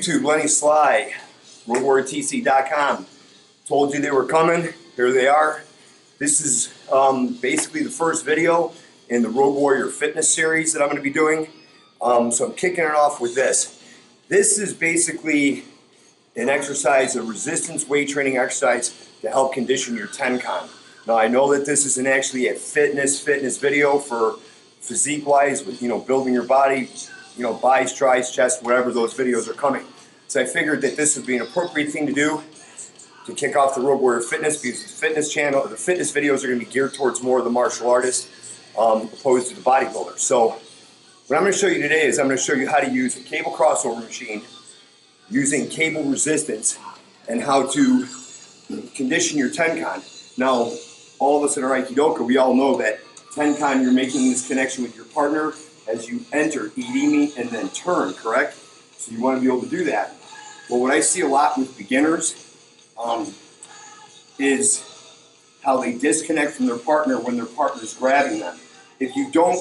YouTube, Lenny Sly Rogue, TC.com. Told you they were coming. Here they are. This is basically the first video in the Rogue Warrior Fitness series that I'm going to be doing. So I'm kicking it off with this. This is basically an exercise, a resistance weight training exercise to help condition your TENKAN. Now I know that this isn't actually a fitness video for physique-wise, with building your body, bis, tris, chest, whatever those videos are coming. So I figured that this would be an appropriate thing to do to kick off the Rogue Warrior Fitness, because the fitness channel, the fitness videos are going to be geared towards more of the martial artists opposed to the bodybuilder. So what I'm going to show you today is I'm going to show you how to use a cable crossover machine using cable resistance and how to condition your TENKAN. Now, all of us in our aikidoka, we all know that TENKAN, you're making this connection with your partner as you enter, idimi, and then turn, correct? So you want to be able to do that. Well, what I see a lot with beginners is how they disconnect from their partner when their partner's grabbing them. If you don't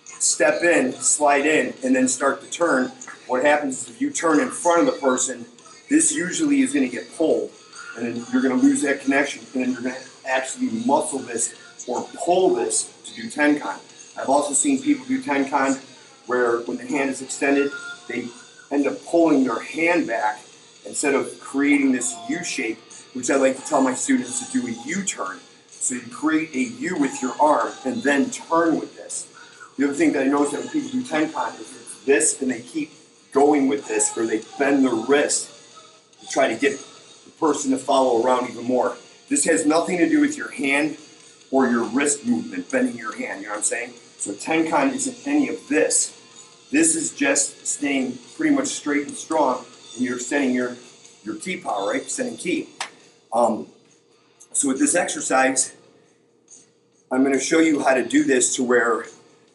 step in, slide in, and then start to turn, what happens is if you turn in front of the person, this usually is going to get pulled, and then you're going to lose that connection, and then you're going to actually muscle this or pull this to do TENKAN. I've also seen people do TENKAN where when the hand is extended, they end up pulling their hand back instead of creating this U shape, which I like to tell my students to do a U-turn. So you create a U with your arm and then turn with this. The other thing that I notice that when people do TENKAN is it's this and they keep going with this, or they bend their wrist to try to get the person to follow around even more. This has nothing to do with your hand or your wrist movement, bending your hand, you know what I'm saying? So TENKAN isn't any of this. This is just staying pretty much straight and strong, and you're extending your ki power, right? Extending ki. So with this exercise, I'm going to show you how to do this to where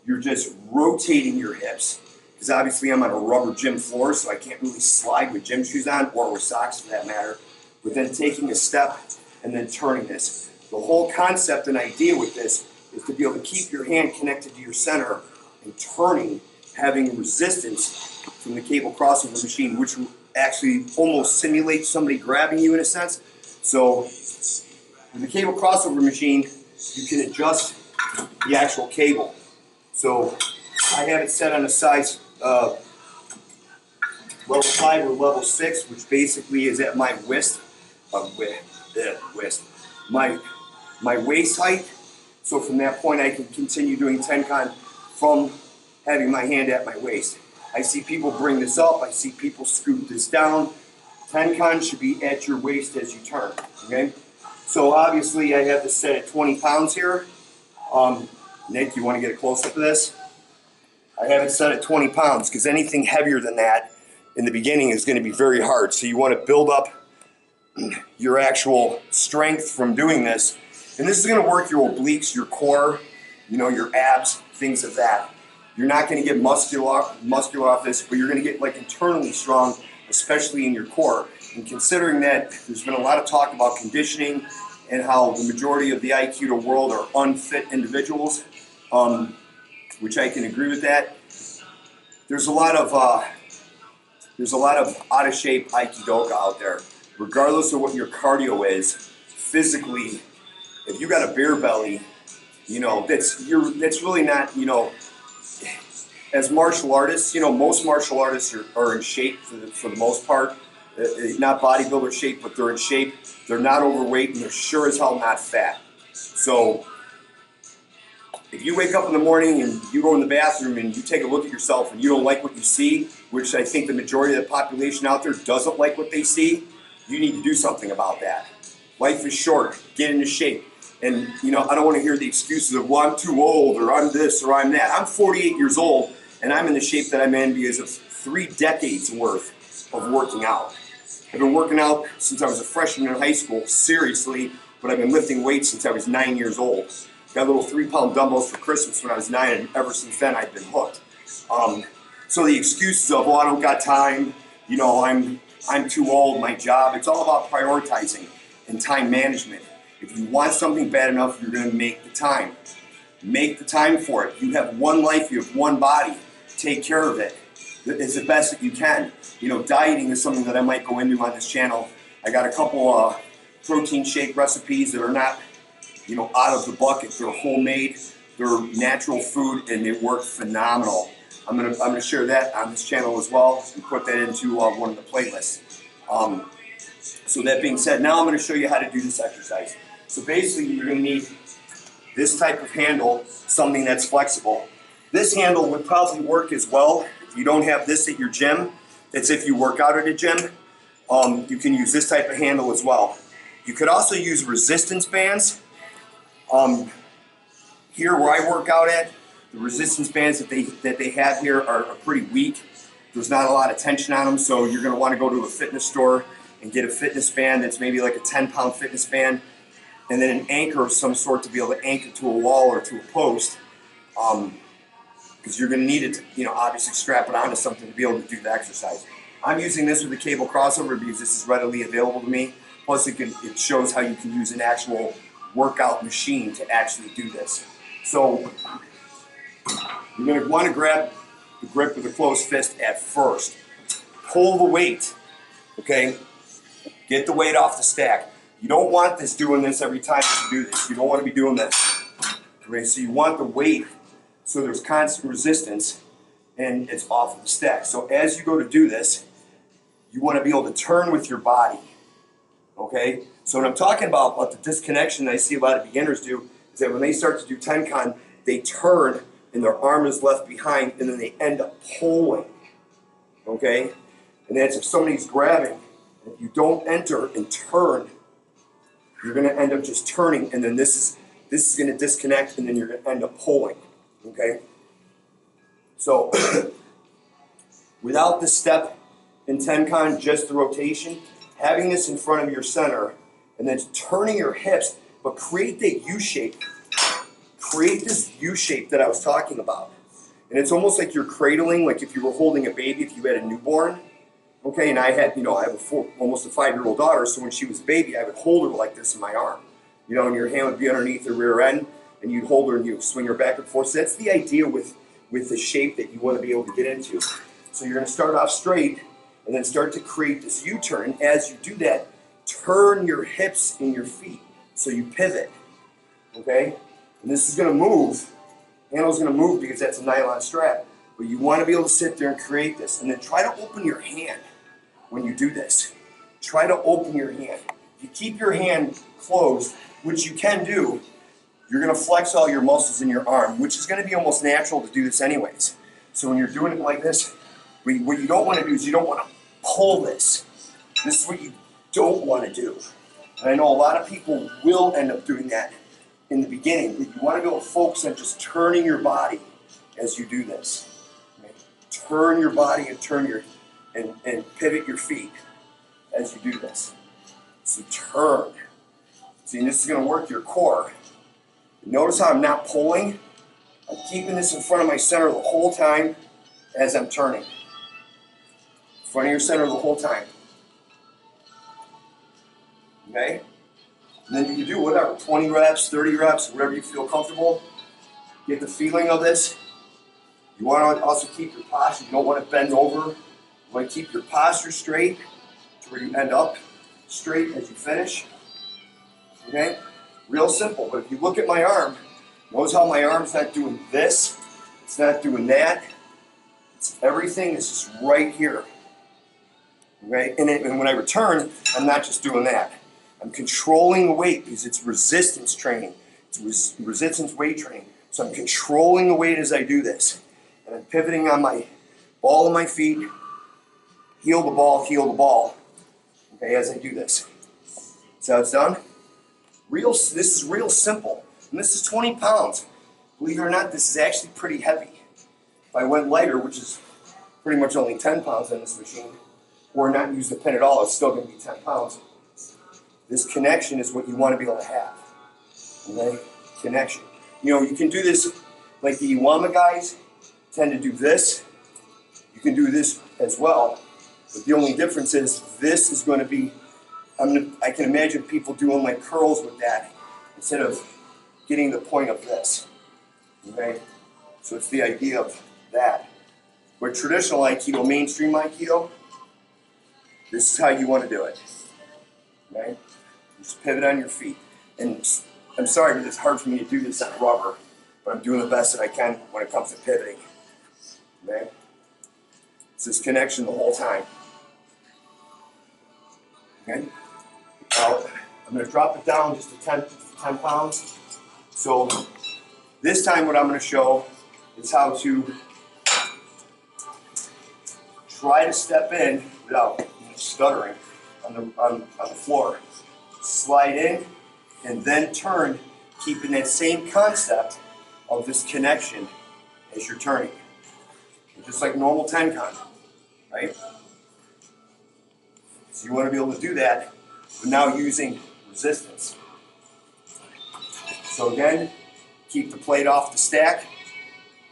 you're just rotating your hips. Because obviously I'm on a rubber gym floor, so I can't really slide with gym shoes on, or with socks for that matter. But then taking a step and then turning this. The whole concept and idea with this is to be able to keep your hand connected to your center and turning, having resistance from the cable crossover machine, which will actually almost simulate somebody grabbing you in a sense. So with the cable crossover machine, you can adjust the actual cable. So I have it set on a size level 5 or level 6, which basically is at my my waist height. So from that point, I can continue doing TENKAN from having my hand at my waist. I see people bring this up. I see people scoop this down. TENKAN should be at your waist as you turn, okay? So obviously, I have this set at 20 pounds here. Nick, you want to get a close-up of this? I have it set at 20 pounds because anything heavier than that in the beginning is going to be very hard. So you want to build up your actual strength from doing this. And this is going to work your obliques, your core, your abs, things of that. You're not going to get muscular off this, but you're going to get like internally strong, especially in your core. And considering that there's been a lot of talk about conditioning and how the majority of the Aikido world are unfit individuals, which I can agree with that. There's a lot of out of shape aikidoka out there. Regardless of what your cardio is, physically, if you got a beer belly, that's really not, as martial artists, most martial artists are in shape for the most part. Not bodybuilder shape, but they're in shape. They're not overweight, and they're sure as hell not fat. So if you wake up in the morning and you go in the bathroom and you take a look at yourself and you don't like what you see, which I think the majority of the population out there doesn't like what they see, you need to do something about that. Life is short. Get into shape. And, I don't want to hear the excuses of, well, I'm too old, or I'm this, or I'm that. I'm 48 years old, and I'm in the shape that I'm in because of 3 decades worth of working out. I've been working out since I was a freshman in high school, seriously, but I've been lifting weights since I was 9 years old. Got little 3-pound dumbbells for Christmas when I was 9, and ever since then I've been hooked. So the excuses of, I don't got time, I'm too old, my job, it's all about prioritizing and time management. If you want something bad enough, you're going to make the time. Make the time for it. You have one life, you have one body. Take care of it. is the best that you can. You know, dieting is something that I might go into on this channel. I got a couple protein shake recipes that are not, you know, out of the bucket. They're homemade, they're natural food, and they work phenomenal. I'm gonna share that on this channel as well and put that into one of the playlists. So that being said, now I'm gonna show you how to do this exercise. So basically, you're gonna need this type of handle, something that's flexible. This handle would probably work as well if you don't have this at your gym. It's if you work out at a gym. You can use this type of handle as well. You could also use resistance bands. Here where I work out at, the resistance bands that they have here are pretty weak. There's not a lot of tension on them, so you're gonna wanna go to a fitness store and get a fitness band that's maybe like a 10-pound fitness band, and then an anchor of some sort to be able to anchor to a wall or to a post, because you're gonna need it to, you know, obviously strap it onto something to be able to do the exercise. I'm using this with a cable crossover because this is readily available to me. Plus it shows how you can use an actual workout machine to actually do this. So you're going to want to grab the grip with a closed fist at first. Pull the weight, okay? Get the weight off the stack. You don't want this doing this every time you do this. You don't want to be doing this. Okay, so you want the weight so there's constant resistance and it's off of the stack. So as you go to do this, you want to be able to turn with your body, okay? So when I'm talking about the disconnection that I see a lot of beginners do, is that when they start to do Tenkan, they turn and their arm is left behind and then they end up pulling, okay? And that's if somebody's grabbing, if you don't enter and turn, you're gonna end up just turning, and then this is gonna disconnect, and then you're gonna end up pulling, okay? So without the step in Tenkan, just the rotation, having this in front of your center, and then turning your hips, but create that U shape. Create this U shape that I was talking about. And it's almost like you're cradling, like if you were holding a baby, if you had a newborn. Okay, and I had, you know, I have almost a 5-year-old daughter, so when she was a baby, I would hold her like this in my arm. You know, and your hand would be underneath her rear end, and you'd hold her and you'd swing her back and forth. So that's the idea with the shape that you want to be able to get into. So you're going to start off straight, and then start to create this U-turn. And as you do that, turn your hips and your feet so you pivot, okay? And this is going to move. Handle's going to move because that's a nylon strap. But you want to be able to sit there and create this. And then try to open your hand when you do this. Try to open your hand. If you keep your hand closed, which you can do, you're going to flex all your muscles in your arm, which is going to be almost natural to do this anyways. So when you're doing it like this, what you don't want to do is you don't want to pull this. This is what you don't want to do. And I know a lot of people will end up doing that in the beginning, but you want to be able to focus on just turning your body as you do this. Okay? Turn your body and turn your, and pivot your feet as you do this. So turn. See, and this is going to work your core. Notice how I'm not pulling. I'm keeping this in front of my center the whole time as I'm turning. In front of your center the whole time. Okay? And then you can do whatever, 20 reps, 30 reps, whatever you feel comfortable. Get the feeling of this. You want to also keep your posture. You don't want to bend over. You want to keep your posture straight to where you end up straight as you finish. Okay? Real simple, but if you look at my arm, notice how my arm's not doing this, it's not doing that. Everything is just right here. Okay? And when I return, I'm not just doing that. I'm controlling the weight because it's resistance training. It's resistance weight training. So I'm controlling the weight as I do this. And I'm pivoting on my ball of my feet, heel the ball, okay, as I do this. So it's done. This is real simple. And this is 20 pounds. Believe it or not, this is actually pretty heavy. If I went lighter, which is pretty much only 10 pounds on this machine, or not use the pin at all, it's still going to be 10 pounds. This connection is what you want to be able to have. Okay? Connection. You know, you can do this like the Iwama guys tend to do this. You can do this as well. But the only difference is this is going to be, I can imagine people doing like curls with that instead of getting the point of this. Okay? So it's the idea of that. But traditional Aikido, mainstream Aikido, this is how you want to do it. Okay? Just pivot on your feet. And I'm sorry, but it's hard for me to do this on rubber, but I'm doing the best that I can when it comes to pivoting. Okay? It's this connection the whole time. Okay? Now, I'm going to drop it down just to 10 pounds. So this time what I'm going to show is how to try to step in without stuttering on the floor. Slide in and then turn, keeping that same concept of this connection as you're turning. Just like normal TENKAN, right? So you want to be able to do that, but now using resistance. So again, keep the plate off the stack.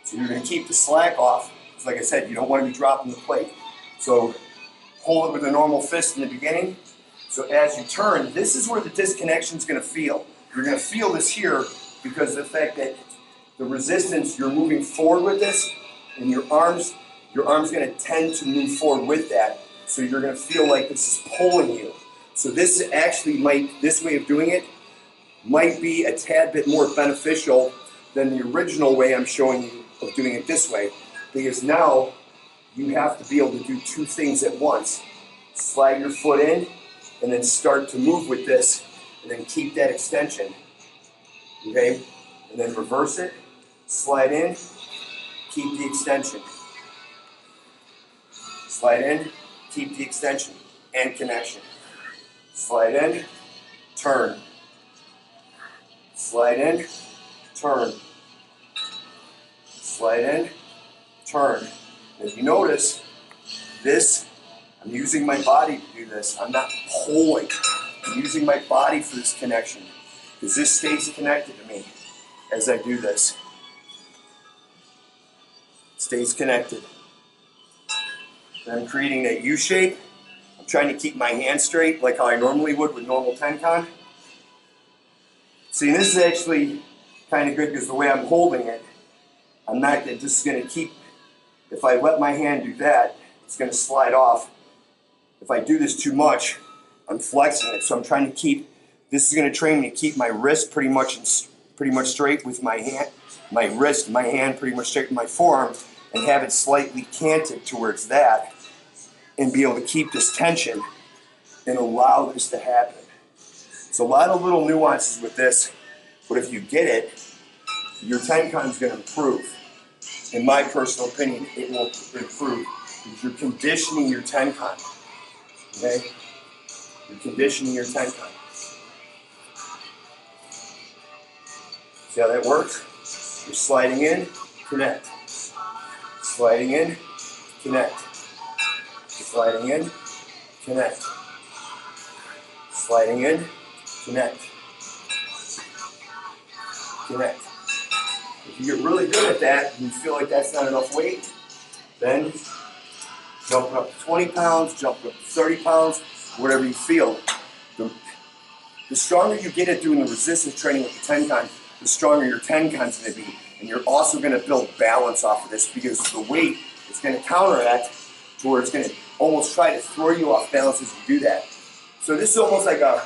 So you're going to keep the slack off. So like I said, you don't want to be dropping the plate. So hold it with a normal fist in the beginning. So as you turn, this is where the disconnection is going to feel. You're going to feel this here because of the fact that the resistance, you're moving forward with this, and your arm's going to tend to move forward with that. So you're going to feel like this is pulling you. So this actually this way of doing it might be a tad bit more beneficial than the original way I'm showing you of doing it this way. Because now you have to be able to do two things at once. Slide your foot in and then start to move with this and then keep that extension. Okay? And then reverse it, slide in, keep the extension. Slide in, keep the extension and connection. Slide in, turn. Slide in, turn. Slide in, turn. If you notice, this, I'm using my body to do this. I'm not pulling. I'm using my body for this connection because this stays connected to me as I do this. It stays connected. Then I'm creating that U shape. I'm trying to keep my hand straight like how I normally would with normal TENKAN. See, this is actually kind of good because the way I'm holding it, I'm not just going to keep, if I let my hand do that, it's going to slide off. If I do this too much, I'm flexing it. So I'm trying to keep, this is going to train me to keep my wrist pretty much straight with my hand, my wrist, my hand pretty much straight with my forearm, and have it slightly canted towards that, and be able to keep this tension and allow this to happen. It's a lot of little nuances with this, but if you get it, your TENKAN is going to improve. In my personal opinion, it will improve because you're conditioning your TENKAN. Okay? You're conditioning your TENKAN. See how that works? You're sliding in, connect. Sliding in, connect. Sliding in, connect. Sliding in, connect. Connect. If you get really good at that and you feel like that's not enough weight, then jump up to 20 pounds, jump up to 30 pounds, whatever you feel. The stronger you get at doing the resistance training with the TENKAN, the stronger your TENKAN is going to be. And you're also going to build balance off of this because the weight is going to counteract to where it's going to almost try to throw you off balance as you do that. So this is almost like a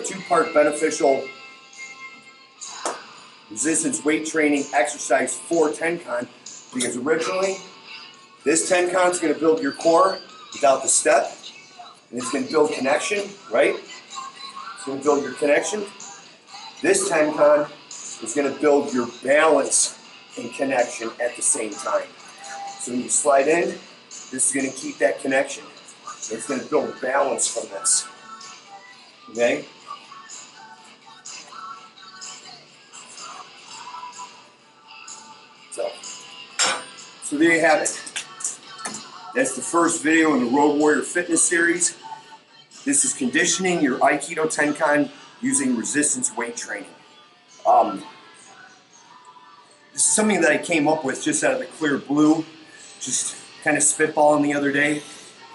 two-part beneficial resistance weight training exercise for TENKAN, because originally this TENKAN is going to build your core without the step, and it's going to build connection, right? It's going to build your connection. This TENKAN is going to build your balance and connection at the same time. So when you slide in, this is going to keep that connection. It's going to build balance from this. Okay? So there you have it. That's the first video in the Road Warrior Fitness series. This is conditioning your Aikido TENKAN using resistance weight training. This is something that I came up with just out of the clear blue, just kind of spitballing the other day.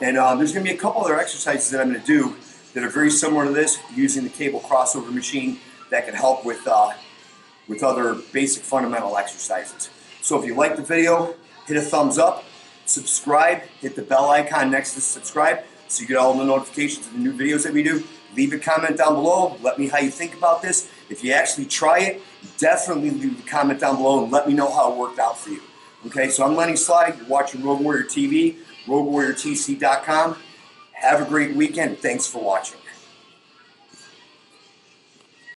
And there's going to be a couple other exercises that I'm going to do that are very similar to this, using the cable crossover machine that can help with other basic fundamental exercises. So if you like the video, hit a thumbs up, subscribe, hit the bell icon next to subscribe so you get all the notifications of the new videos that we do. Leave a comment down below. Let me know how you think about this. If you actually try it, definitely leave a comment down below and let me know how it worked out for you. Okay, so I'm Lenny Sly. You're watching Rogue Warrior TV, RogueWarriorTC.com. Have a great weekend. Thanks for watching.